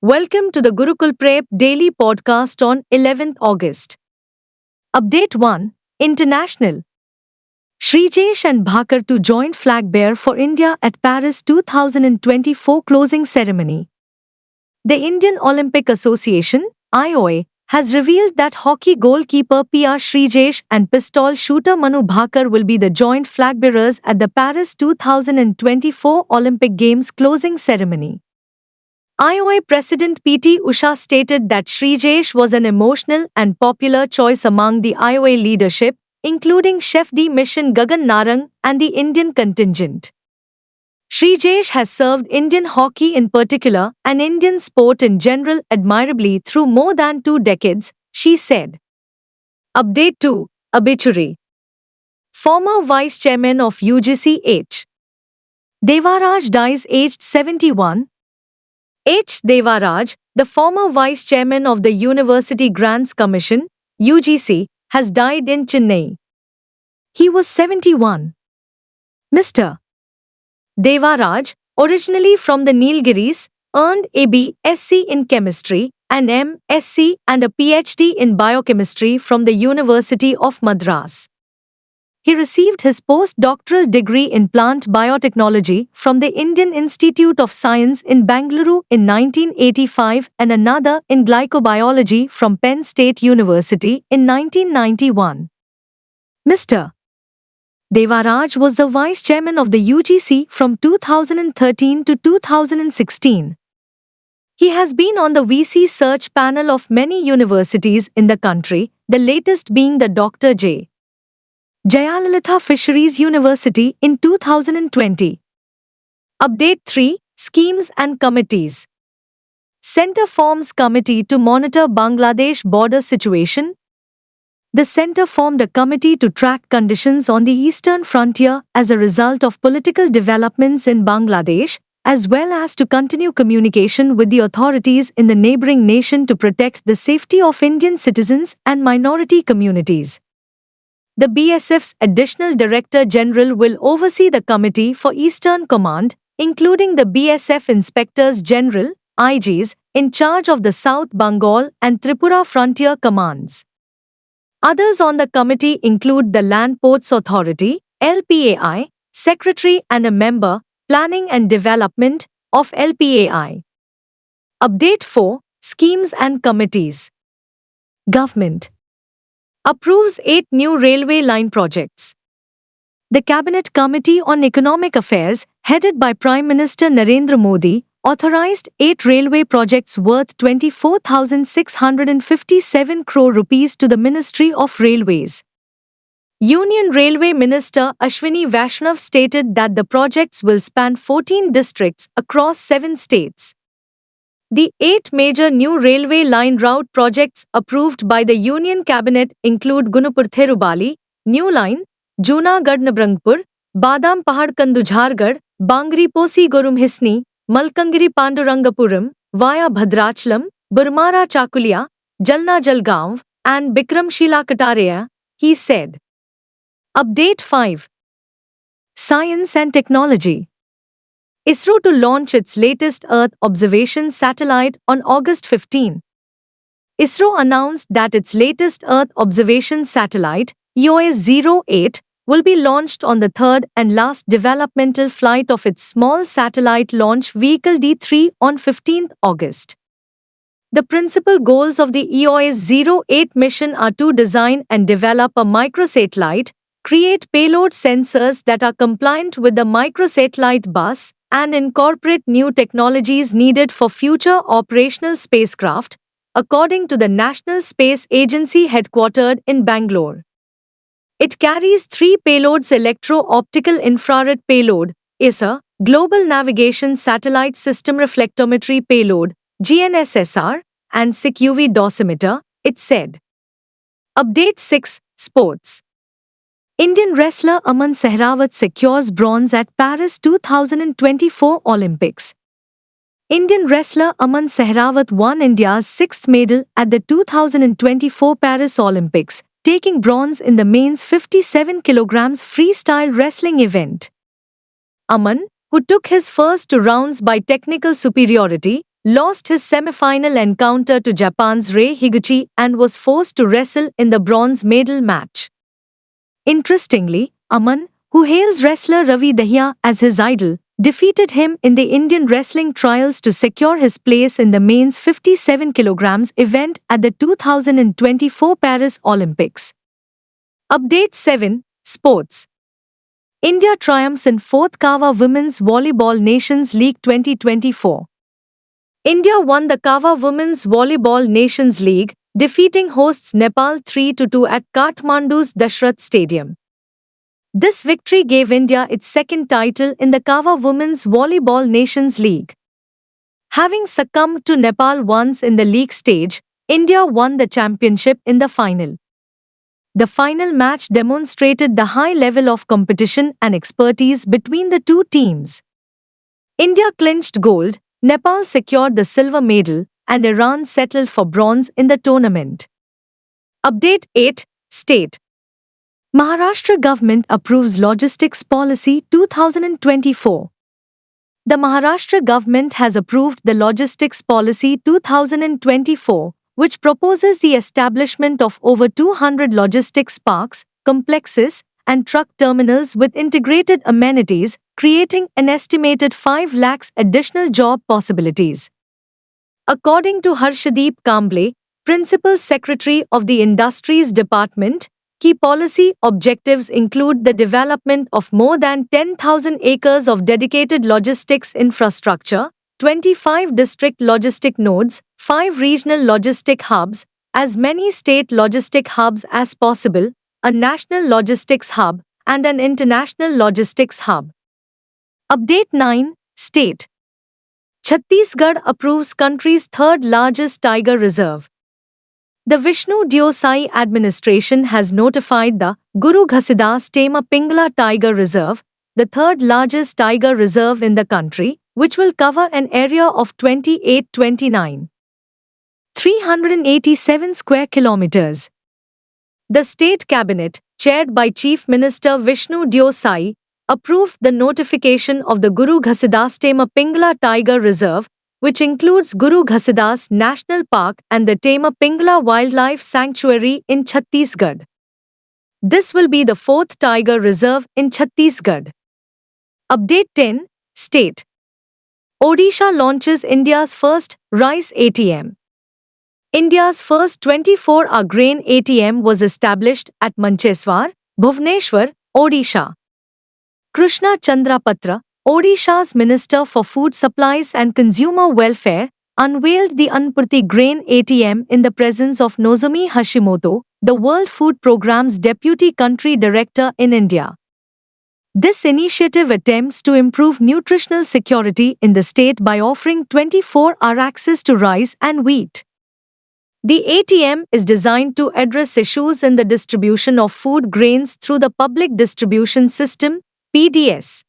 Welcome to the Gurukul Prep Daily Podcast on 11th August. Update 1 International Shrijesh and Bhakar to joint flag bearer for India at Paris 2024 closing ceremony. The Indian Olympic Association, IOA, has revealed that hockey goalkeeper PR Shrijesh and pistol shooter Manu Bhakar will be the joint flag bearers at the Paris 2024 Olympic Games closing ceremony. IOA President PT Usha stated that Shrijesh was an emotional and popular choice among the IOA leadership, including Chef de Mission Gagan Narang and the Indian contingent. Shrijesh has served Indian hockey in particular and Indian sport in general admirably through more than 2 decades, she said. Update 2 Obituary Former Vice Chairman of UGC H. Devaraj dies aged 71. H. Devaraj, the former Vice Chairman of the University Grants Commission, UGC, has died in Chennai. He was 71. Mr. Devaraj, originally from the Nilgiris, earned a B.Sc in Chemistry and M.Sc and a Ph.D. in Biochemistry from the University of Madras. He received his postdoctoral degree in plant biotechnology from the Indian Institute of Science in Bangalore in 1985 and another in glycobiology from Penn State University in 1991. Mr. Devaraj was the Vice Chairman of the UGC from 2013 to 2016. He has been on the VC search panel of many universities in the country, the latest being the Dr. J. Jayalalitha Fisheries University in 2020. Update 3 Schemes and Committees Centre forms committee to monitor Bangladesh border situation. The centre formed a committee to track conditions on the eastern frontier as a result of political developments in Bangladesh, as well as to continue communication with the authorities in the neighbouring nation to protect the safety of Indian citizens and minority communities. The BSF's Additional Director General will oversee the Committee for Eastern Command, including the BSF Inspectors General, IGs, in charge of the South Bengal and Tripura Frontier Commands. Others on the committee include the Land Ports Authority, LPAI, Secretary and a member, Planning and Development, of LPAI. Update 4 Schemes and Committees Government approves 8 new railway line projects. The Cabinet Committee on Economic Affairs, headed by Prime Minister Narendra Modi, authorized 8 railway projects worth 24,657 crore rupees to the Ministry of Railways. Union Railway Minister Ashwini Vaishnav stated that the projects will span 14 districts across 7 states. The 8 major new railway line route projects approved by the Union Cabinet include Gunapur-Therubali, New Line, Junagadh-Nabrangpur, Badam Pahad-Kandujhargarh, Bangri-Posi-Gorumhisni, Malkangiri-Pandurangapuram, via Bhadrachalam, Burmara-Chakulia, Jalna-Jalgaon, and Bikramshila-Kataria, he said. Update 5 Science and Technology ISRO to launch its latest Earth observation satellite on August 15. ISRO announced that its latest Earth observation satellite, EOS-08, will be launched on the third and last developmental flight of its small satellite launch vehicle D3 on 15 August. The principal goals of the EOS-08 mission are to design and develop a microsatellite, create payload sensors that are compliant with the microsatellite bus, and incorporate new technologies needed for future operational spacecraft, according to the National Space Agency headquartered in Bangalore. It carries 3 payloads: Electro-Optical Infrared Payload, ESA, Global Navigation Satellite System Reflectometry Payload, GNSSR, and SIC UV dosimeter, it said. Update 6 Sports Indian wrestler Aman Sehrawat secures bronze at Paris 2024 Olympics. Indian wrestler Aman Sehrawat won India's 6th medal at the 2024 Paris Olympics, taking bronze in the men's 57 kg freestyle wrestling event. Aman, who took his first 2 rounds by technical superiority, lost his semi-final encounter to Japan's Rei Higuchi and was forced to wrestle in the bronze medal match. Interestingly, Aman, who hails wrestler Ravi Dahiya as his idol, defeated him in the Indian wrestling trials to secure his place in the men's 57 kg event at the 2024 Paris Olympics. Update 7. Sports. India triumphs in 4th Kawa Women's Volleyball Nations League 2024. India won the Kawa Women's Volleyball Nations League, defeating hosts Nepal 3-2 at Kathmandu's Dashrath Stadium. This victory gave India its second title in the Kawa Women's Volleyball Nations League. Having succumbed to Nepal once in the league stage, India won the championship in the final. The final match demonstrated the high level of competition and expertise between the two teams. India clinched gold, Nepal secured the silver medal, and Iran settled for bronze in the tournament. Update 8. State. Maharashtra government approves Logistics Policy 2024. The Maharashtra government has approved the Logistics Policy 2024, which proposes the establishment of over 200 logistics parks, complexes, and truck terminals with integrated amenities, creating an estimated 5 lakhs additional job possibilities. According to Harshdeep Kamble, Principal Secretary of the Industries Department, key policy objectives include the development of more than 10,000 acres of dedicated logistics infrastructure, 25 district logistic nodes, 5 regional logistic hubs, as many state logistic hubs as possible, a national logistics hub, and an international logistics hub. Update 9. State. Chhattisgarh approves country's third largest tiger reserve. The Vishnu Deo-Sai administration has notified the Guru Ghazidas Tema Pingala Tiger Reserve, the third largest tiger reserve in the country, which will cover an area of 387 square kilometers. The State Cabinet, chaired by Chief Minister Vishnu Deo-Sai, approved the notification of the Guru Ghazidas Tema Pingala Tiger Reserve, which includes Guru Ghazidas National Park and the Tema Pingala Wildlife Sanctuary in Chhattisgarh. This will be the 4th tiger reserve in Chhattisgarh. Update 10. State. Odisha launches India's first rice ATM. India's first 24-hour grain ATM was established at Mancheswar, Bhubaneswar, Odisha. Krishna Chandra Patra, Odisha's Minister for Food Supplies and Consumer Welfare, unveiled the Anpurti Grain ATM in the presence of Nozomi Hashimoto, the World Food Programme's Deputy Country Director in India. This initiative attempts to improve nutritional security in the state by offering 24-hour access to rice and wheat. The ATM is designed to address issues in the distribution of food grains through the Public Distribution System, PDS.